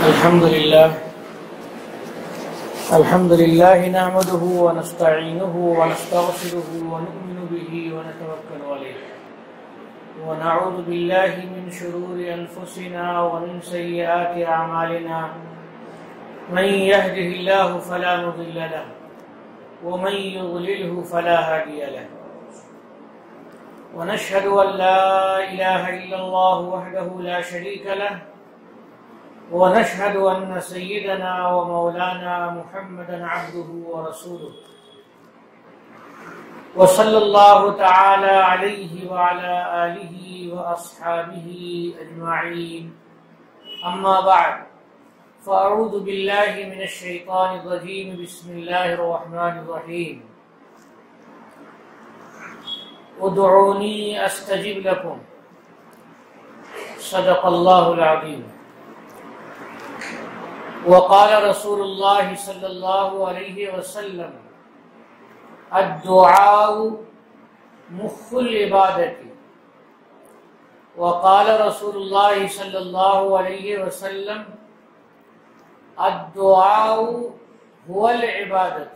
الحمد لله نحمده ونستعينه ونستغفره ونؤمن به ونتوكل عليه ونعوذ بالله من شرور أنفسنا ومن سيئات أعمالنا من يهده الله فلا مضل له ومن يضلله فلا هادي له ونشهد أن لا إله إلا الله وحده لا شريك له ونشهد أن سيدنا ومولانا محمدا عبده ورسوله وصلى الله تعالى عليه وعلى آله وأصحابه أجمعين أما بعد فأعوذ بالله من الشيطان الرجيم بسم الله الرحمن الرحيم ادعوني أستجب لكم صدق الله العظيم وقال رسول الله صلى الله عليه وسلم الدعاء مخ العبادة وقال رسول الله صلى الله عليه وسلم الدعاء هو العبادة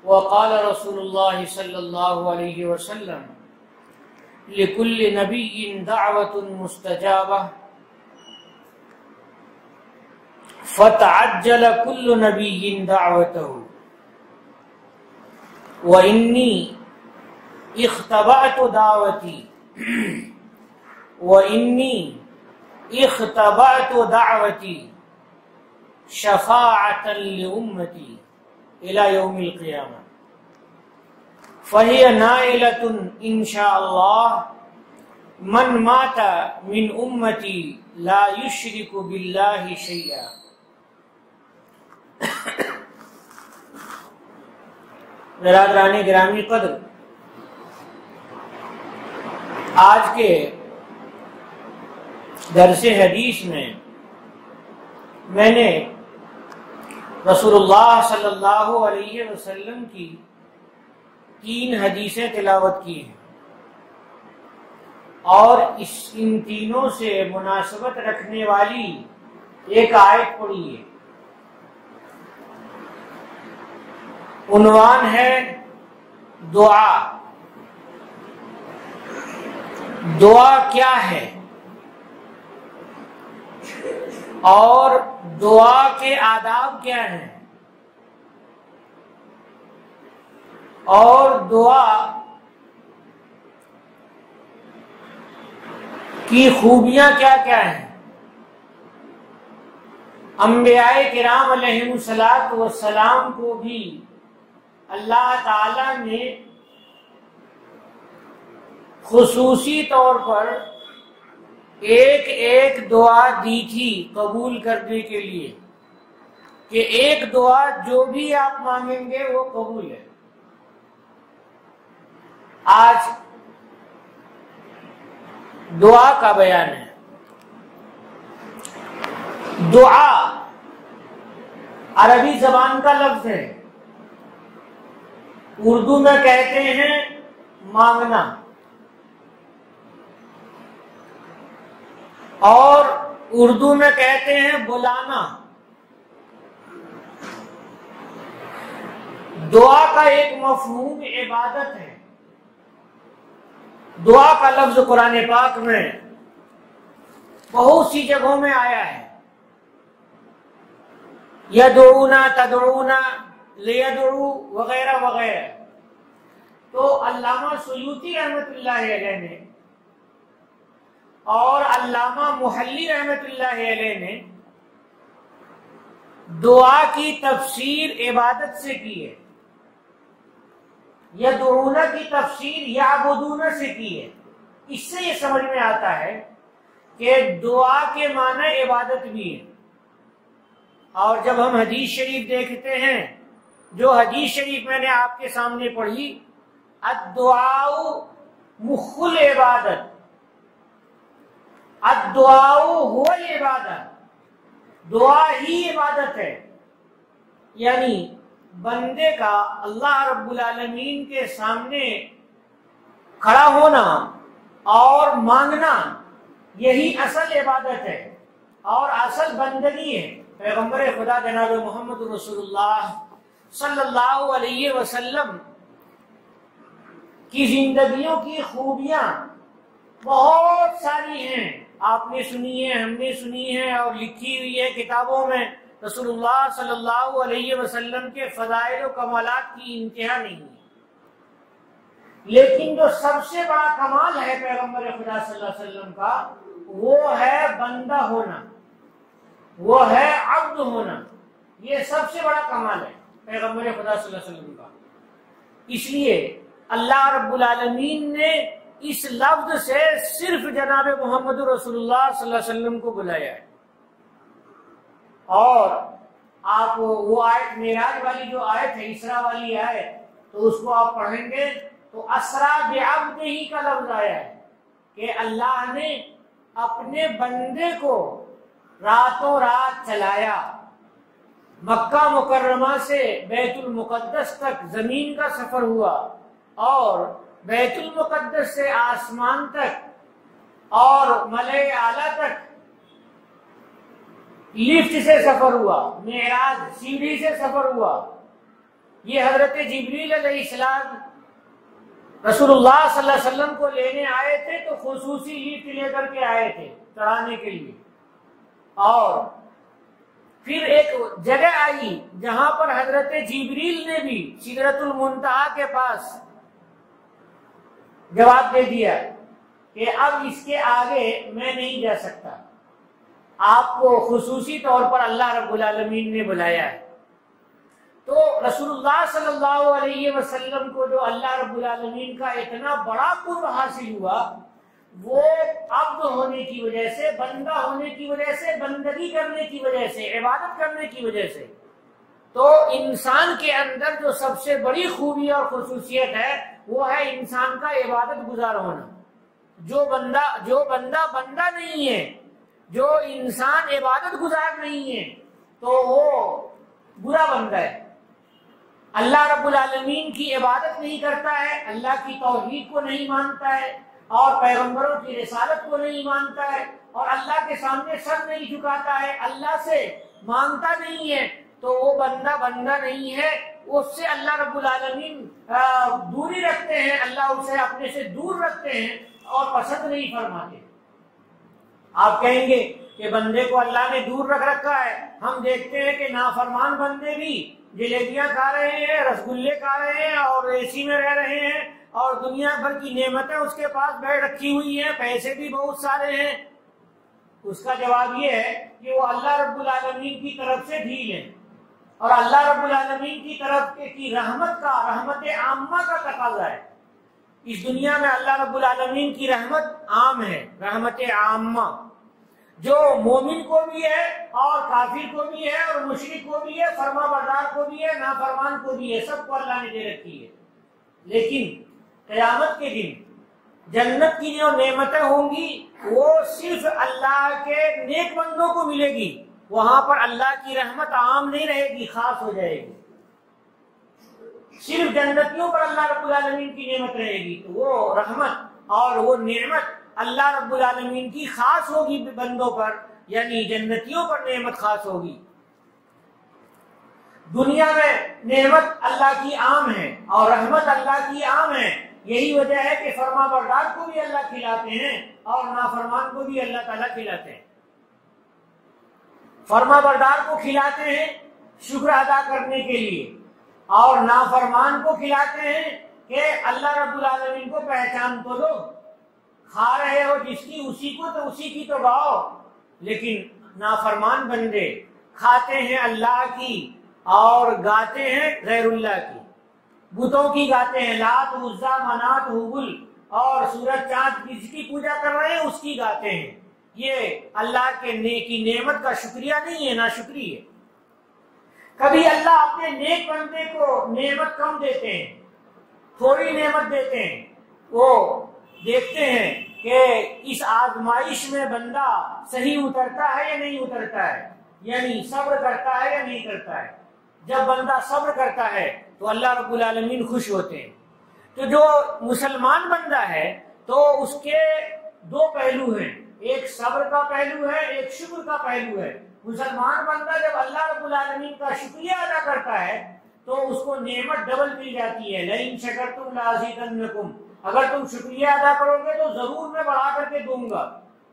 وقال رسول الله صلى الله عليه وسلم لكل نبي دعوة مستجابة فتعجل كل نبي دعوته وإني اختبأت دعوتي شفاعة لأمتي إلى يوم القيامة فهي نائلة إن شاء الله من مات من أمتي لا يشرك بالله شيئا. برادران گرامی قدر، آج کے درس حدیث میں میں نے رسول اللہ صلی اللہ علیہ وسلم کی 3 حدیثیں تلاوت کی ہیں اور ان تینوں سے مناسبت رکھنے والی ایک آیت پڑھی ہے۔ عنوان ہے دعا۔ دعا کیا ہے اور دعا کے آداب کیا ہیں اور دعا کی خوبیاں کیا کیا ہیں۔ انبیاء کرام علیہم الصلاۃ والسلام کو بھی اللہ تعالی نے خصوصی طور پر ایک دعا دی تھی قبول کرنے کے لیے کہ ایک دعا جو بھی آپ مانگیں گے وہ قبول ہے۔ آج دعا کا بیان ہے۔ دعا عربی زبان کا لفظ ہے، اردو میں کہتے ہیں مانگنا، اور اردو میں کہتے ہیں بلانا۔ دعا کا ایک مفہوم عبادت ہے۔ دعا کا لفظ قرآن پاک میں بہت سی جگہوں میں آیا ہے، یدعونا، تدعونا، لیدعو وغیرہ وغیرہ۔ تو علامہ سیوطی رحمت اللہ علیہ نے اور علامہ محلی رحمت اللہ علیہ نے دعا کی تفسیر عبادت سے کی ہے، یدعون کی تفسیر یعبدون سے کی ہے۔ اس سے یہ سمجھ میں آتا ہے کہ دعا کے معنی عبادت بھی ہے۔ اور جب ہم حدیث شریف دیکھتے ہیں، جو حدیث شریف میں نے آپ کے سامنے پڑھی، الدعاء مخ العبادت، الدعاء هو العبادت، دعا ہی عبادت ہے۔ یعنی بندے کا اللہ رب العالمین کے سامنے کھڑا ہونا اور مانگنا، یہی اصل عبادت ہے۔ اور اصل بندگی ہے پیغمبر خدا جناب محمد رسول اللہ صلی اللہ علیہ وسلم کی زندگیوں کی خوبیاں بہت ساری ہیں، آپ نے سنی ہے، ہم نے سنی ہے اور لکھی ہوئی ہے کتابوں میں۔ رسول اللہ صلی اللہ علیہ وسلم کے فضائل و کمالات کی انتہا نہیں ہے، لیکن جو سب سے بڑا کمال ہے پیغمبر خدا صلی اللہ علیہ وسلم کا، وہ ہے بندہ ہونا، وہ ہے عبد ہونا۔ یہ سب سے بڑا کمال ہے پیغمبر خدا صلی اللہ علیہ وسلم کا۔ اس لیے اللہ رب العالمین نے اس لفظ سے صرف جناب محمد رسول اللہ صلی اللہ علیہ وسلم کو بلایا ہے۔ اور آپ وہ آیت معراج والی جو آیت ہے، اسراء والی آیت، تو اس کو آپ پڑھیں گے تو اسرا بعبدہ کا لفظ آیا ہے کہ اللہ نے اپنے بندے کو راتوں رات چلایا، مکہ مکرمہ سے بیت المقدس تک زمین کا سفر ہوا، اور بیت المقدس سے آسمان تک اور ملأ اعلیٰ تک لفٹ سے سفر ہوا، معراج سیڑھی سے سفر ہوا۔ یہ حضرت جبریل علیہ السلام رسول اللہ صلی اللہ علیہ وسلم کو لینے آئے تھے تو خصوصی لفٹ لے کر کے آئے تھے چڑھانے کے لیے۔ اور پھر ایک جگہ آئی جہاں پر حضرت جبریل نے بھی سدرۃ المنتہا کے پاس جواب دے دیا کہ اب اس کے آگے میں نہیں جا سکتا، آپ کو خصوصی طور پر اللہ رب العالمین نے بلایا ہے۔ تو رسول اللہ صلی اللہ علیہ وسلم کو جو اللہ رب العالمین کا اتنا بڑا قرب حاصل ہوا، وہ عبد ہونے کی وجہ سے، بندہ ہونے کی وجہ سے، بندگی کرنے کی وجہ سے، عبادت کرنے کی وجہ سے۔ تو انسان کے اندر جو سب سے بڑی خوبی اور خصوصیت ہے وہ ہے انسان کا عبادت گزار ہونا۔ جو بندہ بندہ نہیں ہے، جو انسان عبادت گزار نہیں ہے، تو وہ برا بندہ ہے، اللہ رب العالمین کی عبادت نہیں کرتا ہے، اللہ کی توحید کو نہیں مانتا ہے، اور پیغمبروں کی رسالت کو نہیں مانتا ہے، اور اللہ کے سامنے سر نہیں جھکاتا ہے، اللہ سے مانگتا نہیں ہے، تو وہ بندہ نہیں ہے۔ اس سے اللہ رب العالمین دوری رکھتے ہیں، اللہ اسے اپنے سے دور رکھتے ہیں اور پسند نہیں فرماتے۔ آپ کہیں گے کہ بندے کو اللہ نے دور رکھ رکھا ہے، ہم دیکھتے ہیں کہ نافرمان بندے بھی جلیبیاں کھا رہے ہیں، رسگلے کھا رہے ہیں، اور اے سی میں رہ رہے ہیں، اور دنیا بھر کی نعمتیں اس کے پاس بیٹھ رکھی ہوئی ہیں، پیسے بھی بہت سارے ہیں۔ اس کا جواب یہ ہے کہ وہ اللہ رب العالمین کی طرف سے ڈھیل ہے، اور اللہ رب العالمین کی طرف کی رحمت عامہ کا تقاضا ہے۔ اس دنیا میں اللہ رب العالمین کی رحمت عام ہے، رحمت عامہ، جو مومن کو بھی ہے اور کافر کو بھی ہے اور مشرک کو بھی ہے، فرما بردار کو بھی ہے، نافرمان کو بھی ہے، سب کو اللہ نے دے رکھی ہے۔ لیکن قیامت کے دن جنت کی جو نعمتیں ہوں گی وہ صرف اللہ کے نیک بندوں کو ملے گی، وہاں پر اللہ کی رحمت عام نہیں رہے گی، خاص ہو جائے گی۔ صرف جنتیوں پر اللہ رب العالمین کی نعمت رہے گی، تو وہ رحمت اور وہ نعمت اللہ رب العالمین کی خاص ہوگی بندوں پر، یعنی جنتیوں پر نعمت خاص ہوگی۔ دنیا میں نعمت اللہ کی عام ہے اور رحمت اللہ کی عام ہے، یہی وجہ ہے کہ فرما بردار کو بھی اللہ کھلاتے ہیں اور نافرمان کو بھی اللہ تعالیٰ کھلاتے ہیں۔ فرما بردار کو کھلاتے ہیں شکر ادا کرنے کے لیے، اور نافرمان کو کھلاتے ہیں کہ اللہ رب العالمین کو پہچان تو دو، کھا رہے ہو جس کی اسی کو تو اسی کی تو گاؤ۔ لیکن نافرمان بندے کھاتے ہیں اللہ کی اور گاتے ہیں غیر اللہ کی، بتوں کی گاتے ہیں، لات عزا منات حبل، اور سورج چاند جس کی پوجا کر رہے ہیں اس کی گاتے ہیں۔ یہ اللہ کے کی نعمت کا شکریہ نہیں ہے، ناشکری ہے۔ کبھی اللہ اپنے نیک بندے کو نعمت کم دیتے ہیں، تھوڑی نعمت دیتے ہیں، وہ دیکھتے ہیں کہ اس آزمائش میں بندہ صحیح اترتا ہے یا نہیں اترتا ہے، یعنی صبر کرتا ہے یا نہیں کرتا ہے۔ جب بندہ صبر کرتا ہے تو اللہ رب العالمین خوش ہوتے ہیں۔ تو جو مسلمان بندہ ہے تو اس کے دو پہلو ہیں، ایک صبر کا پہلو ہے، ایک شکر کا پہلو ہے۔ مسلمان بندہ جب اللہ رب العالمین کا شکریہ ادا کرتا ہے تو اس کو نعمت ڈبل مل جاتی ہے۔ لئن شکرتم لازیدنکم، اگر تم شکریہ ادا کرو گے تو ضرور میں بڑھا کر کے دوں گا،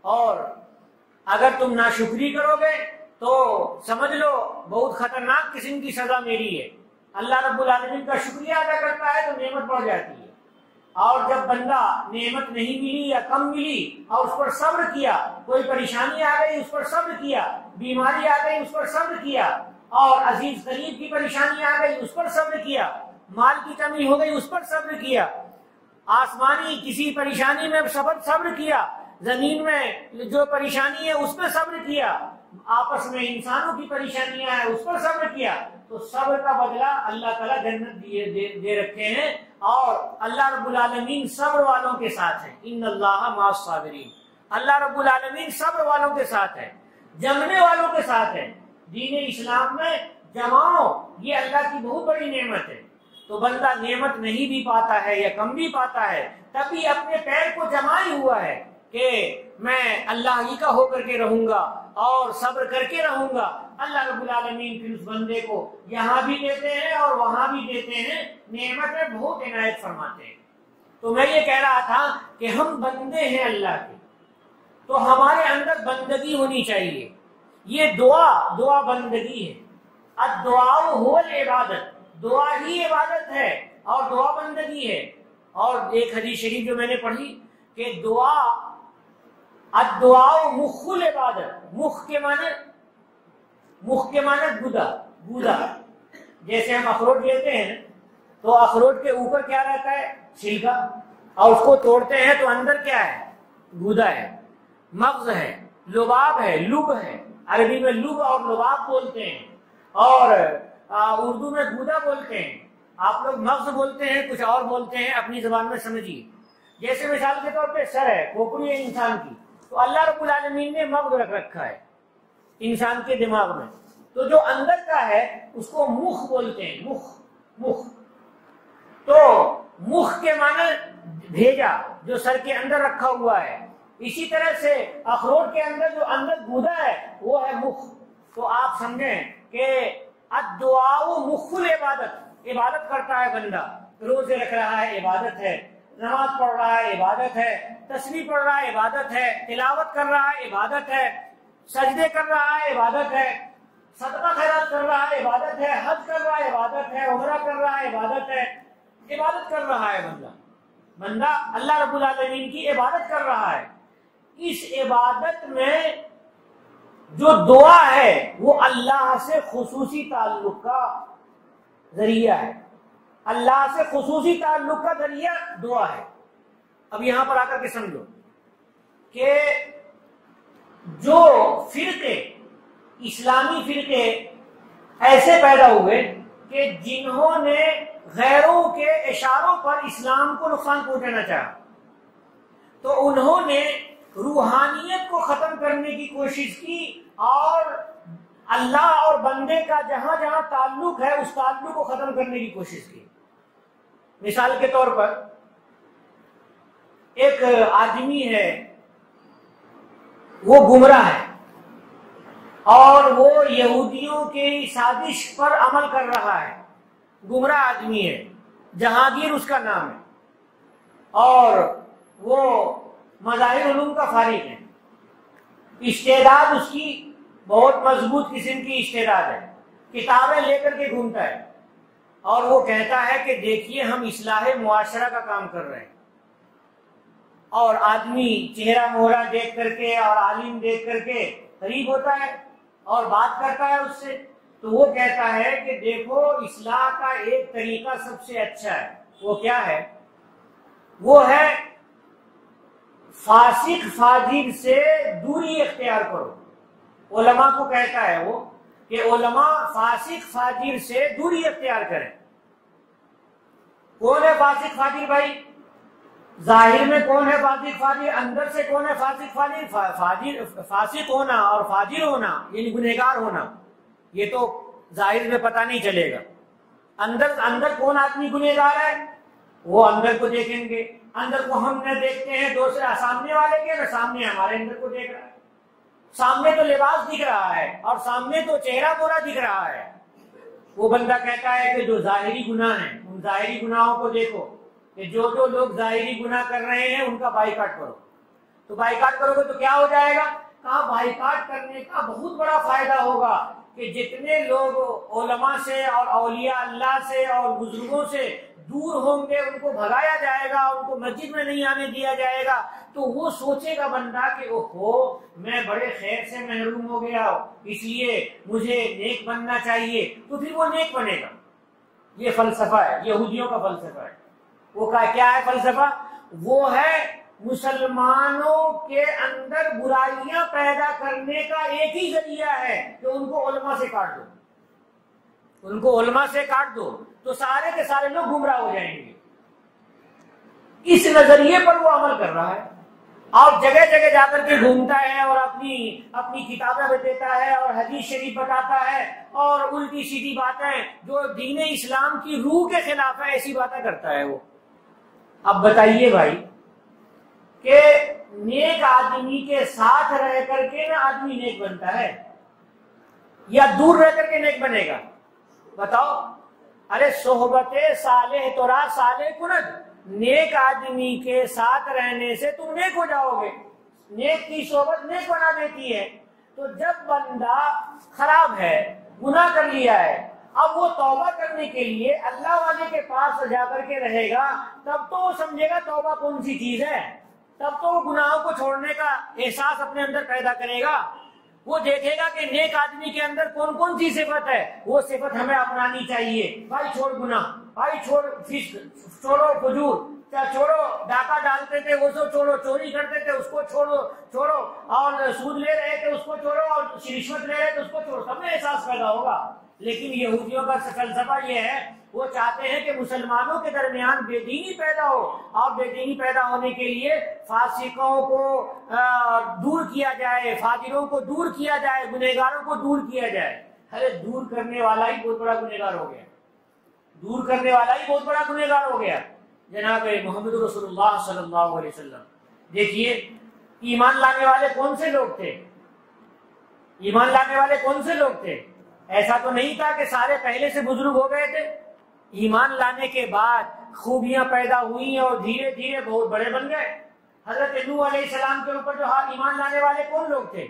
اور اگر تم ناشکری کرو گے تو سمجھ لو بہت خطرناک قسم کی سزا میری ہے۔ اللہ رب العالمین کا شکریہ ادا کرتا ہے تو نعمت بڑھ جاتی ہے، اور جب بندہ نعمت نہیں ملی یا کم ملی اور اس پر صبر کیا، کوئی پریشانی آ گئی اس پر صبر کیا، بیماری آ گئی اس پر صبر کیا، اور عزیز قریب کی پریشانی آ گئی اس پر صبر کیا، مال کی کمی ہو گئی اس پر صبر کیا، آسمانی کسی پریشانی میں صبر کیا، زمین میں جو پریشانی ہے اس پہ صبر کیا، آپس میں انسانوں کی پریشانیاں ہیں اس پر صبر کیا، تو صبر کا بدلہ اللہ تعالیٰ جنت دے رکھے ہیں، اور اللہ رب العالمین صبر والوں کے ساتھ ہے۔ ان اللہ مع الصابرین، اللہ رب العالمین صبر والوں کے ساتھ ہے، جمنے والوں کے ساتھ ہے۔ دین اسلام میں جماؤ یہ اللہ کی بہت بڑی نعمت ہے۔ تو بندہ نعمت نہیں بھی پاتا ہے یا کم بھی پاتا ہے، تبھی اپنے پیر کو جمائے ہوا ہے کہ میں اللہ ہی کا ہو کر کے رہوں گا اور صبر کر کے رہوں گا۔ اللہ رب العالمین پھر اس بندے کو یہاں بھی دیتے ہیں اور وہاں بھی دیتے ہیں، نعمت میں بہت عنایت فرماتے ہیں۔ تو میں یہ کہہ رہا تھا کہ ہم بندے ہیں اللہ کے، تو ہمارے اندر بندگی ہونی چاہیے۔ یہ دعا بندگی ہے۔ الدعاء هو العبادت، دعا ہی عبادت ہے اور دعا بندگی ہے۔ اور ایک حدیث شریف جو میں نے پڑھی کہ الدعاء مخ العبادت، مخ کے معنی گودا۔ جیسے ہم اخروٹ لیتے ہیں تو اخروٹ کے اوپر کیا رہتا ہے؟ چھلکا، اور اس کو توڑتے ہیں تو اندر کیا ہے؟ گودا ہے، مغز ہے، لباب ہے، لب ہے۔ عربی میں لب اور لباب بولتے ہیں، اور اردو میں گودا بولتے ہیں۔ آپ لوگ مغز بولتے ہیں، کچھ اور بولتے ہیں، اپنی زبان میں سمجھیے۔ جیسے مثال کے طور پہ سر ہے، کھوپڑی ہے انسان کی، تو اللہ رب العالمین نے مغز رکھ رکھا ہے انسان کے دماغ میں، تو جو اندر کا ہے اس کو مخ بولتے ہیں۔ مخ تو مخ کے معنی بھیجا، جو سر کے اندر رکھا ہوا ہے۔ اسی طرح سے اخروٹ کے اندر جو اندر گودا ہے وہ ہے مخ۔ تو آپ سمجھیں کہ الدعاء مخ العبادت، عبادت کرتا ہے بندہ، روزے رکھ رہا ہے عبادت ہے، نماز پڑھ رہا ہے عبادت ہے، تسبیح پڑھ رہا ہے عبادت ہے، تلاوت کر رہا ہے عبادت ہے، سجدے کر رہا ہے عبادت ہے، صدقہ خیرات کر رہا ہے عبادت ہے، حج کر رہا ہے عبادت ہے، عمرہ کر رہا ہے عبادت ہے۔ عبادت کر رہا ہے بندہ اللہ رب العالمین کی عبادت کر رہا ہے۔ اس عبادت میں جو دعا ہے وہ اللہ سے خصوصی تعلق کا ذریعہ ہے، اللہ سے خصوصی تعلق کا ذریعہ دعا ہے۔ اب یہاں پر آ کر کے سمجھو کہ جو فرقے، اسلامی فرقے ایسے پیدا ہوئے کہ جنہوں نے غیروں کے اشاروں پر اسلام کو نقصان پہنچانا چاہا، تو انہوں نے روحانیت کو ختم کرنے کی کوشش کی اور اللہ اور بندے کا جہاں جہاں تعلق ہے اس تعلق کو ختم کرنے کی کوشش کی۔ مثال کے طور پر ایک آدمی ہے، وہ گمراہ ہے اور وہ یہودیوں کی سازش پر عمل کر رہا ہے، گمراہ آدمی ہے، جہانگیر اس کا نام ہے، اور وہ مظاہر علوم کا فارغ ہے، استعداد اس کی بہت مضبوط قسم کی استعداد ہے، کتابیں لے کر کے گھومتا ہے، اور وہ کہتا ہے کہ دیکھیے ہم اصلاح معاشرہ کا کام کر رہے ہیں، اور آدمی چہرہ مہرہ دیکھ کر کے اور عالم دیکھ کر کے قریب ہوتا ہے اور بات کرتا ہے اس سے، تو وہ کہتا ہے کہ دیکھو اصلاح کا ایک طریقہ سب سے اچھا ہے، وہ کیا ہے؟ وہ ہے فاسق فاجر سے دوری اختیار کرو۔ علماء کو کہتا ہے وہ کہ علماء فاسق فاجر سے دوری اختیار کریں۔ کون ہے فاسق فاجر بھائی؟ ظاہر میں کون ہے فاسق فاجر؟ اندر سے کون ہے فاسق فاجر؟ فاسق ہونا اور فاجر ہونا یعنی گنہگار ہونا یہ تو ظاہر میں پتہ نہیں چلے گا۔ اندر کون آدمی گنہگار ہے؟ وہ اندر کو دیکھیں گے، اندر کو ہم نہ دیکھتے ہیں دوسرے سامنے والے کے، نہ سامنے ہمارے اندر کو دیکھ رہا ہے۔ سامنے تو لباس دکھ رہا ہے اور سامنے تو چہرہ گورا دکھ رہا ہے۔ وہ بندہ کہتا ہے کہ جو ظاہری گناہ ہیں ان ظاہری گناہوں کو دیکھو، کہ جو لوگ ظاہری گناہ کر رہے ہیں ان کا بائیکاٹ کرو۔ تو بائیکاٹ کرو گے تو کیا ہو جائے گا؟ کہا بائیکاٹ کرنے کا بہت بڑا فائدہ ہوگا کہ جتنے لوگ علماء سے اور اولیاء اللہ سے اور بزرگوں سے دور ہوں گے ان کو بھگایا جائے گا، ان کو مسجد میں نہیں آنے دیا جائے گا، تو وہ سوچے گا بندہ کہ اوہو میں بڑے خیر سے محروم ہو گیا اس لیے مجھے نیک بننا چاہیے، تو پھر وہ نیک بنے گا۔ یہ فلسفہ ہے، یہودیوں کا فلسفہ ہے۔ وہ کیا ہے فلسفہ؟ وہ ہے مسلمانوں کے اندر برائیاں پیدا کرنے کا ایک ہی ذریعہ ہے کہ ان کو علماء سے کاٹ دو، ان کو علماء سے کاٹ دو تو سارے کے سارے لوگ گمراہ ہو جائیں گے۔ اس نظریے پر وہ عمل کر رہا ہے اور جگہ جگہ جا کر کے گھومتا ہے اور اپنی کتابیں دیتا ہے اور حدیث شریف بتاتا ہے اور الٹی سیدھی باتیں جو دین اسلام کی روح کے خلاف ہے ایسی باتیں کرتا ہے وہ۔ اب بتائیے بھائی کہ نیک آدمی کے ساتھ رہ کر کے نا آدمی نیک بنتا ہے یا دور رہ کر کے نیک بنے گا؟ بتاؤ۔ ارے صحبت صالح ترا صالح کند، نیک آدمی کے ساتھ رہنے سے تم نیک ہو جاؤ گے، نیک کی صحبت نیک بنا دیتی ہے۔ تو جب بندہ خراب ہے، گناہ کر لیا ہے، اب وہ توبہ کرنے کے لیے اللہ والے کے پاس جا کر کے رہے گا، تب تو وہ سمجھے گا توبہ کون سی چیز ہے، تب تو وہ گناہوں کو چھوڑنے کا احساس اپنے اندر پیدا کرے گا۔ وہ دیکھے گا کہ نیک آدمی کے اندر کون کون سی صفت ہے، وہ صفت ہمیں اپنانی چاہیے۔ بھائی چھوڑ گناہ، بھائی چھوڑ فسق، چھوڑو فجور، چھوڑو ڈاکہ ڈالتے تھے وہ سب چھوڑو، چوری کرتے تھے اس کو چھوڑو اور سود لے رہے تھے اس کو چھوڑو اور رشوت لے رہے تھے اس کو چھوڑو، تب میں احساس پیدا ہوگا۔ لیکن یہودیوں کا فلسفہ یہ ہے، وہ چاہتے ہیں کہ مسلمانوں کے درمیان بے دینی پیدا ہو اور بے دینی پیدا ہونے کے لیے فاسقوں کو دور کیا جائے، فاجروں کو دور کیا جائے، گنہگاروں کو دور کیا جائے۔ ارے دور کرنے والا ہی بہت بڑا گنہگار ہو گیا، دور کرنے والا ہی بہت بڑا گنہگار ہو گیا جناب محمد رسول اللہ صلی اللہ علیہ وسلم۔ دیکھیے ایمان لانے والے کون سے لوگ تھے؟ ایمان لانے والے کون سے لوگ تھے؟ ایسا تو نہیں تھا کہ سارے پہلے سے بزرگ ہو گئے تھے، ایمان لانے کے بعد خوبیاں پیدا ہوئی اور دھیرے دھیرے بہت بڑے بن گئے۔ حضرت نوح علیہ السلام کے اوپر جو ایمان لانے والے کون لوگ تھے؟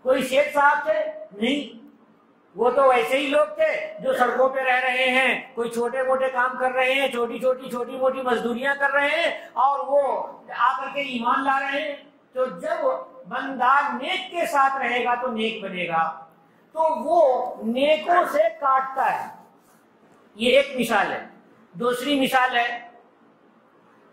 کوئی شیخ صاحب تھے؟ نہیں، وہ تو ویسے ہی لوگ تھے جو سڑکوں پہ رہ رہے ہیں، کوئی چھوٹے موٹے کام کر رہے ہیں، چھوٹی موٹی مزدوریاں کر رہے ہیں اور وہ آ کر کے ایمان لا رہے ہیں۔ تو جب بندہ نیک کے ساتھ رہے گا تو نیک بنے گا، تو وہ نیکوں سے کاٹتا ہے۔ یہ ایک مثال ہے۔ دوسری مثال ہے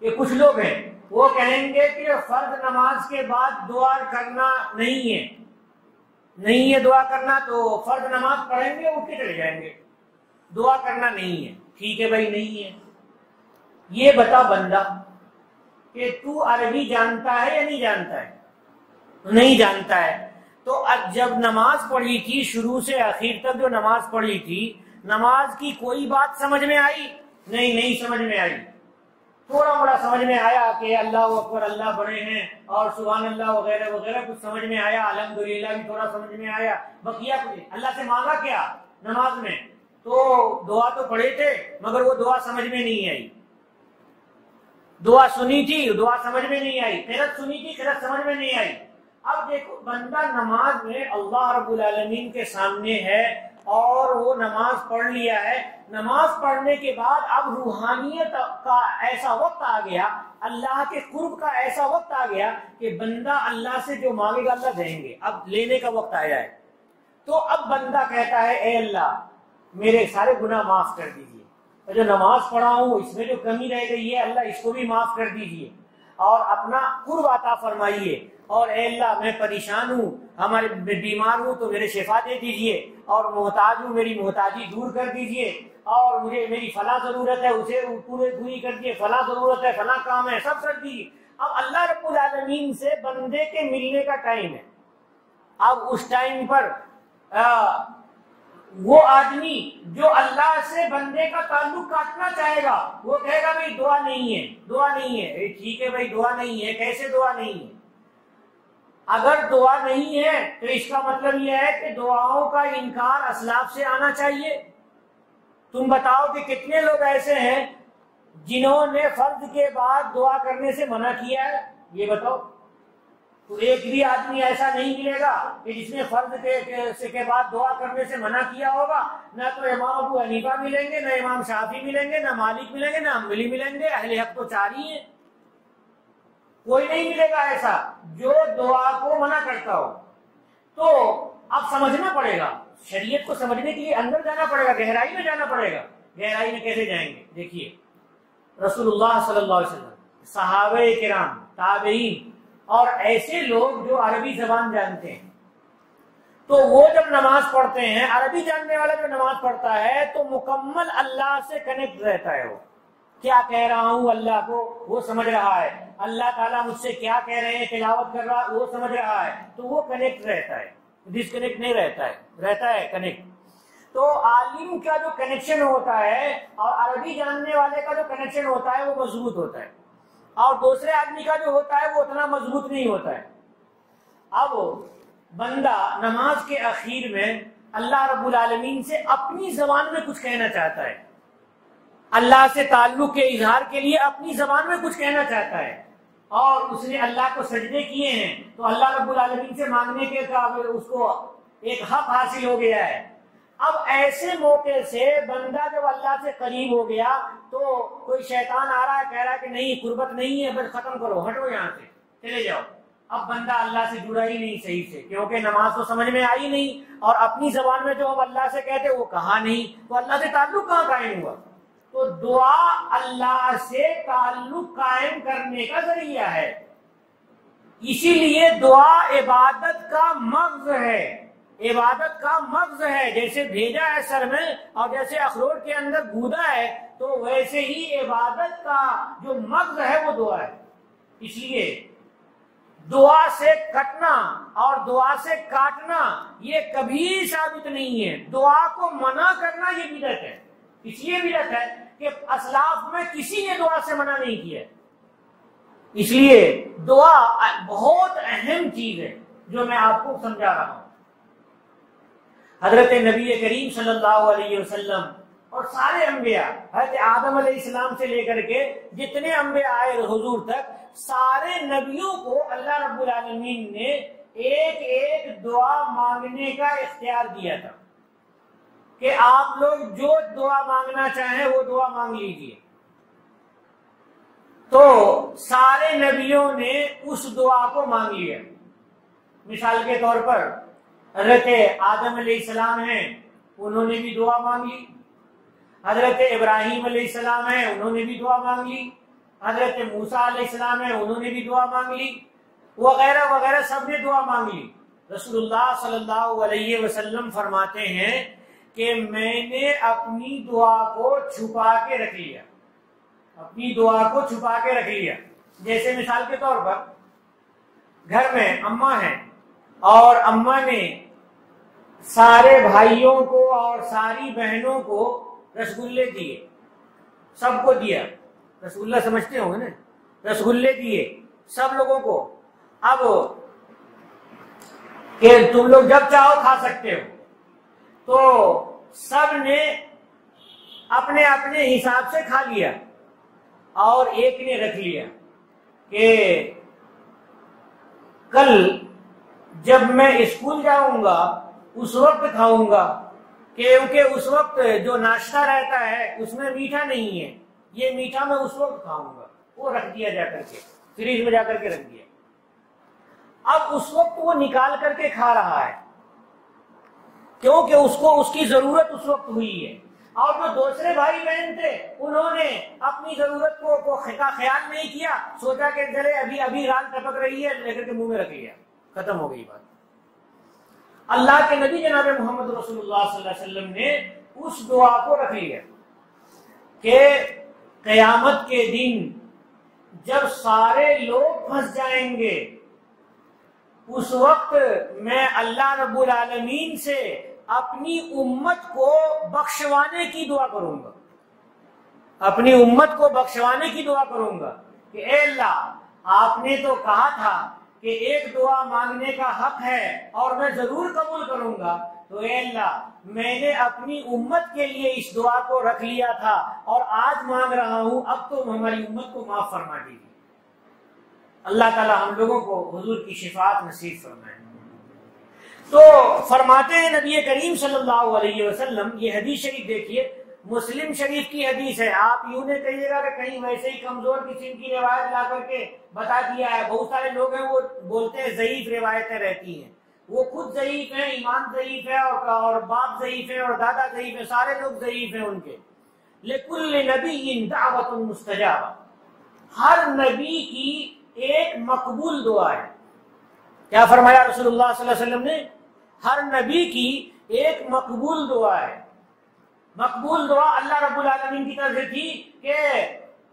کہ کچھ لوگ ہیں وہ کہیں گے کہ فرض نماز کے بعد دعا کرنا نہیں ہے دعا کرنا، تو فرض نماز پڑھیں گے اٹھ کے چلے جائیں گے، دعا کرنا نہیں ہے۔ ٹھیک ہے بھائی، نہیں ہے۔ یہ بتا بندہ کہ تو عربی جانتا ہے یا نہیں جانتا ہے؟ نہیں جانتا ہے۔ تو جب نماز پڑھی تھی شروع سے آخر تک جو نماز پڑھی تھی، نماز کی کوئی بات سمجھ میں آئی؟ نہیں سمجھ میں آئی۔ تھوڑا بڑا سمجھ میں آیا کہ اللہ اکبر، اللہ بڑے ہیں اور سبحان اللہ وغیرہ وغیرہ کچھ سمجھ میں آیا، الحمدللہ بھی تھوڑا سمجھ میں آیا، بقیہ کچھ اللہ سے مانگا کیا نماز میں؟ تو دعا تو پڑھے تھے مگر وہ دعا سمجھ میں نہیں آئی۔ دعا سنی تھی، دعا سمجھ میں نہیں آئی، قرأت سنی تھی، قرأت سمجھ میں نہیں آئی۔ اب دیکھو بندہ نماز میں اللہ رب العالمین کے سامنے ہے اور وہ نماز پڑھ لیا ہے، نماز پڑھنے کے بعد اب روحانیت کا ایسا وقت آ گیا، اللہ کے قرب کا ایسا وقت آ گیا کہ بندہ اللہ سے جو مانگے گا اللہ دیں گے، اب لینے کا وقت آیا ہے۔ تو اب بندہ کہتا ہے اے اللہ میرے سارے گناہ معاف کر دیجئے، جو نماز پڑھا ہوں اس میں جو کمی رہ گئی ہے اللہ اس کو بھی معاف کر دیجئے اور اپنا قرب عطا فرمائیے، اور اے اللہ میں پریشان ہوں، ہمارے بیمار ہوں تو میرے شفا دے دیجئے، اور محتاج ہوں میری محتاجی دور کر دیجئے، اور مجھے میری فلاں ضرورت ہے اسے پوری کر دیجئے، فلاں ضرورت ہے، فلاں کام ہے، سب کر دیجئے۔ اب اللہ رب العالمین سے بندے کے ملنے کا ٹائم ہے۔ اب اس ٹائم پر وہ آدمی جو اللہ سے بندے کا تعلق کاٹنا چاہے گا وہ کہے گا بھائی دعا نہیں ہے، دعا نہیں ہے۔ ٹھیک ہے بھائی دعا نہیں ہے، کیسے دعا نہیں ہے؟ اگر دعا نہیں ہے تو اس کا مطلب یہ ہے کہ دعاؤں کا انکار اسلاف سے آنا چاہیے۔ تم بتاؤ کہ کتنے لوگ ایسے ہیں جنہوں نے فرض کے بعد دعا کرنے سے منع کیا ہے؟ یہ بتاؤ۔ تو ایک بھی آدمی ایسا نہیں ملے گا کہ جس نے فرض کے بعد دعا کرنے سے منع کیا ہوگا۔ نہ تو امام ابو حنیفہ ملیں گے، نہ امام شافعی ملیں گے، نہ مالک ملیں گے، نہ حنبلی ملیں گے۔ اہل حق تو 4 ہی ہیں، کوئی نہیں ملے گا ایسا جو دعا کو منع کرتا ہو۔ تو اب سمجھنا پڑے گا، شریعت کو سمجھنے کے لیے اندر جانا پڑے گا، گہرائی میں جانا پڑے گا۔ گہرائی میں کیسے جائیں گے؟ دیکھیے رسول اللہ صلی اللہ علیہ وسلم، صحابہ کرام، تابعین اور ایسے لوگ جو عربی زبان جانتے ہیں، تو وہ جب نماز پڑھتے ہیں، عربی جاننے والا جو نماز پڑھتا ہے تو مکمل اللہ سے کنیکٹ رہتا ہے۔ وہ کیا کہہ رہا ہوں اللہ کو وہ سمجھ رہا ہے، اللہ تعالیٰ مجھ سے کیا کہہ رہے ہیں تلاوت کر رہا وہ سمجھ رہا ہے، تو وہ کنیکٹ رہتا ہے، ڈس کنیکٹ نہیں رہتا ہے کنیکٹ۔ تو عالم کا جو کنیکشن ہوتا ہے اور عربی جاننے والے کا جو کنیکشن ہوتا ہے وہ مضبوط ہوتا ہے، اور دوسرے آدمی کا جو ہوتا ہے وہ اتنا مضبوط نہیں ہوتا ہے۔ اب بندہ نماز کے اخیر میں اللہ رب العالمین سے اپنی زبان میں کچھ کہنا چاہتا ہے، اللہ سے تعلق کے اظہار کے لیے اپنی زبان میں کچھ کہنا چاہتا ہے، اور اس نے اللہ کو سجدے کیے ہیں تو اللہ رب العالمین سے مانگنے کے قابل اس کو ایک حق حاصل ہو گیا ہے۔ اب ایسے موقع سے بندہ جب اللہ سے قریب ہو گیا تو کوئی شیطان آ رہا ہے کہہ رہا ہے کہ نہیں قربت نہیں ہے، بس ختم کرو، ہٹو یہاں سے، چلے جاؤ۔ اب بندہ اللہ سے جڑا ہی نہیں صحیح سے، کیونکہ نماز تو سمجھ میں آئی نہیں، اور اپنی زبان میں جو ہم اللہ سے کہتے وہ کہا نہیں، تو اللہ سے تعلق کہاں قائم ہوا؟ تو دعا اللہ سے تعلق قائم کرنے کا ذریعہ ہے، اسی لیے دعا عبادت کا مغز ہے، عبادت کا مغز ہے۔ جیسے بھیجا ہے سر میں اور جیسے اخروٹ کے اندر گودا ہے، تو ویسے ہی عبادت کا جو مغز ہے وہ دعا ہے۔ اس لیے دعا سے کٹنا اور دعا سے کاٹنا یہ کبھی ثابت نہیں ہے۔ دعا کو منع کرنا یہ بدعت ہے، اس لیے بدعت ہے کہ اسلاف میں کسی نے دعا سے منع نہیں کیا۔ اس لیے دعا بہت اہم چیز ہے جو میں آپ کو سمجھا رہا ہوں۔ حضرت نبی کریم صلی اللہ علیہ وسلم اور سارے انبیاء، حضرت آدم علیہ السلام سے لے کر کے جتنے انبیاء آئے حضور تک، سارے نبیوں کو اللہ رب العالمین نے ایک ایک دعا مانگنے کا اختیار دیا تھا کہ آپ لوگ جو دعا مانگنا چاہیں وہ دعا مانگ لیجئے۔ تو سارے نبیوں نے اس دعا کو مانگ لیا۔ مثال کے طور پر حضرت آدم علیہ السلام ہیں، انہوں نے بھی دعا مانگ لی۔ حضرت ابراہیم علیہ السلام ہیں، انہوں نے بھی دعا مانگ لی۔ حضرت موسیٰ علیہ السلام ہیں، انہوں نے بھی دعا مانگ لی، وغیرہ وغیرہ، سب نے دعا مانگ لی۔ رسول اللہ صلی اللہ علیہ وسلم فرماتے ہیں کہ میں نے اپنی دعا کو چھپا کے رکھ لیا، اپنی دعا کو چھپا کے رکھ لیا۔ جیسے مثال کے طور پر گھر میں اماں ہیں اور اماں نے سارے بھائیوں کو اور ساری بہنوں کو رسگلے دیے، سب کو دیا، رسگلہ سمجھتے ہوں گے نا، رسگلے دیے سب لوگوں کو، اب کہ تم لوگ جب چاہو کھا سکتے ہو، تو سب نے اپنے اپنے حساب سے کھا لیا، اور ایک نے رکھ لیا کہ کل جب میں اسکول جاؤں گا اس وقت کھاؤں گا، کیونکہ اس وقت جو ناشتہ رہتا ہے اس میں میٹھا نہیں ہے، یہ میٹھا میں اس وقت کھاؤں گا۔ وہ رکھ دیا جا کر کے، فریج میں جا کر کے رکھ دیا۔ اب اس وقت وہ نکال کر کے کھا رہا ہے کیونکہ اس کو اس کی ضرورت اس وقت ہوئی ہے، اور جو دوسرے بھائی بہن تھے انہوں نے اپنی ضرورت کو خیال نہیں کیا، سوچا کہ چلے ابھی رات ٹپک رہی ہے، لے کر کے منہ میں رکھ لیا، ختم ہو گئی بات۔ اللہ کے نبی جناب محمد رسول اللہ صلی اللہ علیہ وسلم نے اس دعا کو رکھ لیا کہ قیامت کے دن جب سارے لوگ پھنس جائیں گے اس وقت میں اللہ رب العالمین سے اپنی امت کو بخشوانے کی دعا کروں گا، اپنی امت کو بخشوانے کی دعا کروں گا کہ اے اللہ آپ نے تو کہا تھا کہ ایک دعا مانگنے کا حق ہے اور میں ضرور قبول کروں گا، تو اے اللہ میں نے اپنی امت کے لیے اس دعا کو رکھ لیا تھا اور آج مانگ رہا ہوں، اب تو ہماری امت کو معاف فرما دیجیے۔ اللہ تعالی ہم لوگوں کو حضور کی شفاعت نصیب فرمائے۔ تو فرماتے ہیں نبی کریم صلی اللہ علیہ وسلم، یہ حدیث شریف دیکھیے، مسلم شریف کی حدیث ہے، آپ یوں نہیں کہیے گا کہ کہیں ویسے ہی کمزور قسم کی روایت لا کر کے بتا دیا ہے۔ بہت سارے لوگ ہیں وہ بولتے ہیں ضعیف روایتیں رہتی ہیں، وہ خود ضعیف ہیں، ایمان ضعیف ہے اور باپ ضعیف ہے اور دادا ضعیف ہے، سارے لوگ ضعیف ہیں ان کے۔ لِكُلِّ نَبِيٍّ دَعْوَةٌ مُسْتَجَابَةٌ، ہر نبی کی ایک مقبول دعا ہے۔ کیا فرمایا رسول اللہ صلی اللہ علیہ وسلم نے؟ ہر نبی کی ایک مقبول دعا ہے۔ مقبول دعا اللہ رب العالمین کی طرف سے تھی کہ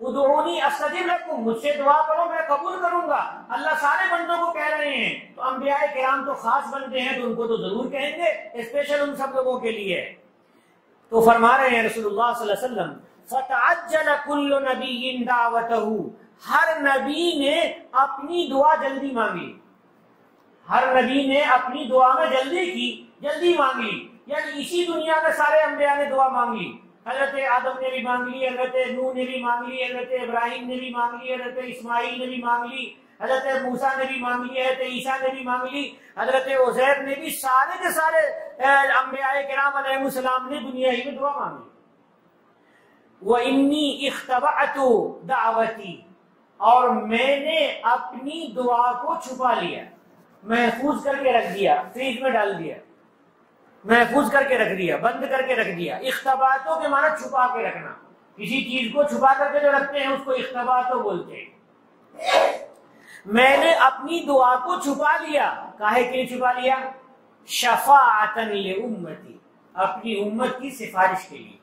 ادعونی استجب لکم، مجھ سے دعا کرو میں قبول کروں گا۔ اللہ سارے بندوں کو کہہ رہے ہیں، تو انبیاء کرام تو خاص بنتے ہیں تو ان کو تو ضرور کہیں گے، اسپیشل ان سب لوگوں کے لیے۔ تو فرما رہے ہیں رسول اللہ صلی اللہ علیہ وسلم فتعجل کل نبی دعوتہ، ہر نبی نے اپنی دعا جلدی مانگی، ہر نبی نے اپنی دعا میں جلدی کی، جلدی مانگی، یعنی اسی دنیا میں سارے انبیاء نے دعا مانگ لی۔ حضرت آدم نے بھی مانگ لی، حضرت نوح نے بھی مانگ لی، حضرت ابراہیم نے بھی مانگ لی، حضرت اسماعیل نے بھی مانگ لی، حضرت موسیٰ نے بھی مانگ لی، حضرت عیسیٰ نے بھی مانگ لی، حضرت عزیر نے بھی، سارے کے سارے انبیاء کرام علیہ السلام نے دنیا ہی میں دعا مانگ لی۔ وَإِنِّي اخْتَبَعْتُ دعوتی، اور میں نے اپنی دعا کو چھپا لیا، محفوظ کر کے رکھ دیا، فریج میں ڈال دیا، محفوظ کر کے رکھ دیا، بند کر کے رکھ دیا۔ اختباتوں کے معنی چھپا کے رکھنا، کسی چیز کو چھپا کر کے جو رکھتے ہیں اس کو اختباتوں بولتے ہیں۔ میں نے اپنی دعا کو چھپا لیا، کاہے کے لیے چھپا لیا؟ شفاعتاً لامتی، اپنی امت کی سفارش کے لیے،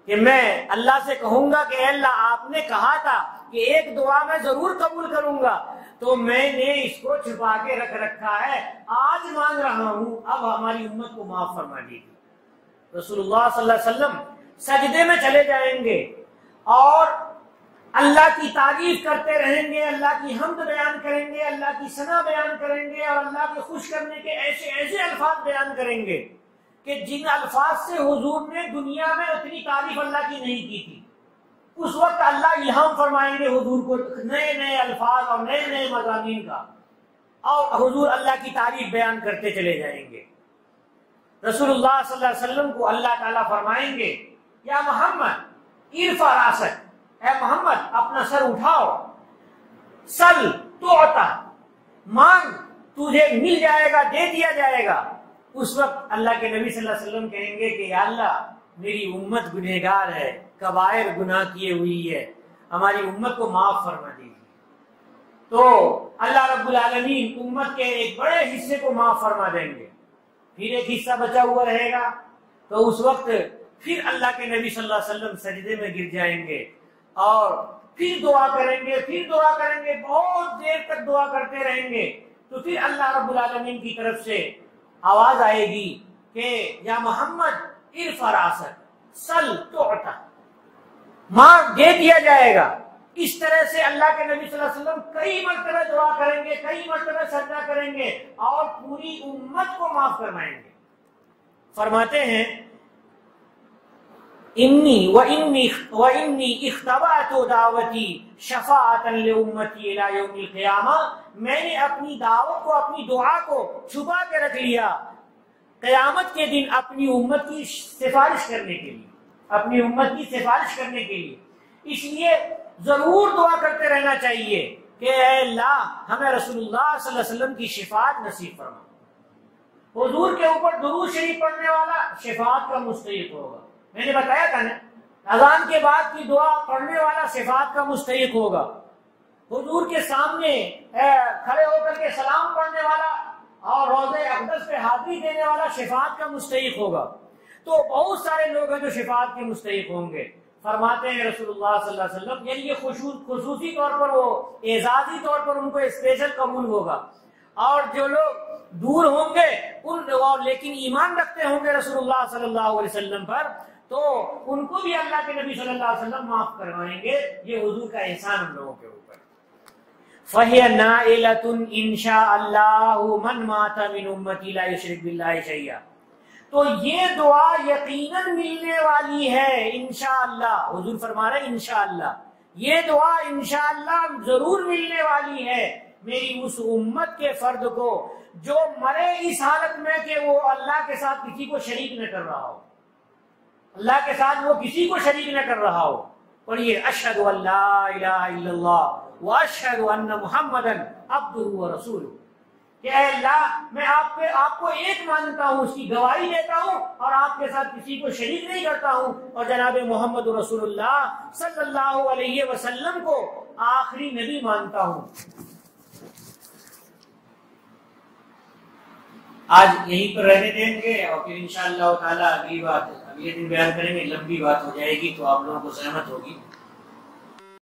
کہ میں اللہ سے کہوں گا کہ اے اللہ آپ نے کہا تھا کہ ایک دعا میں ضرور قبول کروں گا، تو میں نے اس کو چھپا کے رکھ رکھا ہے، آج مانگ رہا ہوں، اب ہماری امت کو معاف فرما دیجیے۔ رسول اللہ صلی اللہ علیہ وسلم سجدے میں چلے جائیں گے اور اللہ کی تعریف کرتے رہیں گے، اللہ کی حمد بیان کریں گے، اللہ کی ثنا بیان کریں گے اور اللہ کے خوش کرنے کے ایسے ایسے الفاظ بیان کریں گے کہ جن الفاظ سے حضور نے دنیا میں اتنی تعریف اللہ کی نہیں کی تھی۔ اس وقت اللہ الہام فرمائیں گے حضور کو نئے نئے الفاظ اور نئے نئے مضامین کا، اور حضور اللہ کی تعریف بیان کرتے چلے جائیں گے۔ رسول اللہ صلی اللہ علیہ وسلم کو اللہ تعالیٰ فرمائیں گے یا محمد ارفع راسک، اے محمد اپنا سر اٹھاؤ، سل تعطا، مانگ تجھے مل جائے گا، دے دیا جائے گا۔ اس وقت اللہ کے نبی صلی اللہ علیہ وسلم کہیں گے کہ یا اللہ میری امت گنہگار ہے، کبائر گناہ کیے ہوئی ہے، ہماری امت کو معاف فرما دیجیے۔ تو اللہ رب العالمین امت کے ایک بڑے حصے کو معاف فرما دیں گے، پھر ایک حصہ بچا ہوا رہے گا، تو اس وقت پھر اللہ کے نبی صلی اللہ علیہ وسلم سجدے میں گر جائیں گے اور پھر دعا کریں گے، پھر دعا کریں گے، بہت دیر تک دعا کرتے رہیں گے، تو پھر اللہ رب العالمین کی طرف سے آواز آئے گی کہ یا محمد ارفع راسک سل تعطا، مانگ دے دیا جائے گا۔ اس طرح سے اللہ کے نبی صلی اللہ علیہ وسلم کئی مرتبہ دعا کریں گے، کئی مرتبہ سجدہ کریں گے اور پوری امت کو معاف فرمائیں گے۔ فرماتے ہیں وَإِنِّي اخْتَبَعْتُ دعوتی شفاعۃ لامتی الی یوم القیامہ، میں نے اپنی دعوت کو، اپنی دعا کو چھپا کے رکھ لیا قیامت کے دن اپنی امت کی سفارش کرنے کے لیے، اپنی امت کی سفارش کرنے کے لیے۔ اس لیے ضرور دعا کرتے رہنا چاہیے کہ اے اللہ ہمیں رسول اللہ صلی اللہ علیہ وسلم کی شفاعت نصیب فرما۔ حضور کے اوپر درود شریف پڑھنے والا شفاعت کا مستحق ہوگا، میں نے بتایا تھا نا، اذان کے بعد کی دعا پڑھنے والا شفاعت کا مستحق ہوگا، حضور کے سامنے کھڑے ہو کر کے سلام پڑھنے والا اور روضہ اقدس پہ حاضری دینے والا شفاعت کا مستحق ہوگا۔ تو بہت سارے لوگ ہیں جو شفاعت کے مستحق ہوں گے۔ فرماتے ہیں رسول اللہ صلی اللہ علیہ وسلم، یعنی یہ خصوصی طور پر، وہ اعزازی طور پر ان کو اسپیشل قبول ہوگا۔ اور جو لوگ دور ہوں گے اور لیکن ایمان رکھتے ہوں گے رسول اللہ صلی اللہ علیہ وسلم پر، تو ان کو بھی اللہ کے نبی صلی اللہ علیہ وسلم معاف کروائیں گے. یہ حضور کا احسان ہم لوگوں کے اوپر. فَهِيَ نَائِلَةٌ إِن شَاءَ اللَّهُ مَن مَاتَ مِنْ أُمَّتِي لَا يُشْرِكُ بِاللَّهِ شَيْئًا. تو یہ دعا یقیناً ملنے والی ہے انشاءاللہ. حضور فرما رہے ہیں انشاءاللہ، یہ دعا انشاءاللہ ضرور ملنے والی ہے میری اس امت کے فرد کو جو مرے اس حالت میں کہ وہ اللہ کے ساتھ کسی کو شریک نہ کر رہا ہو، اللہ کے ساتھ وہ کسی کو شریک نہ کر رہا ہو. پڑھیے اشہد ان لا الہ الا اللہ واشہد ان محمدًا عبدہ ورسولہ، کہ اے اللہ میں آپ کو ایک مانتا ہوں، اس کی گواہی دیتا ہوں اور آپ کے ساتھ کسی کو شریک نہیں کرتا ہوں، اور جناب محمد رسول اللہ صلی اللہ علیہ وسلم کو آخری نبی مانتا ہوں. آج یہیں پر رہنے دیں گے اور پھر انشاءاللہ تعالی اگلی بات اگلے دن بیان کریں گے. لمبی بات ہو جائے گی تو آپ لوگوں کو سہمت ہوگی.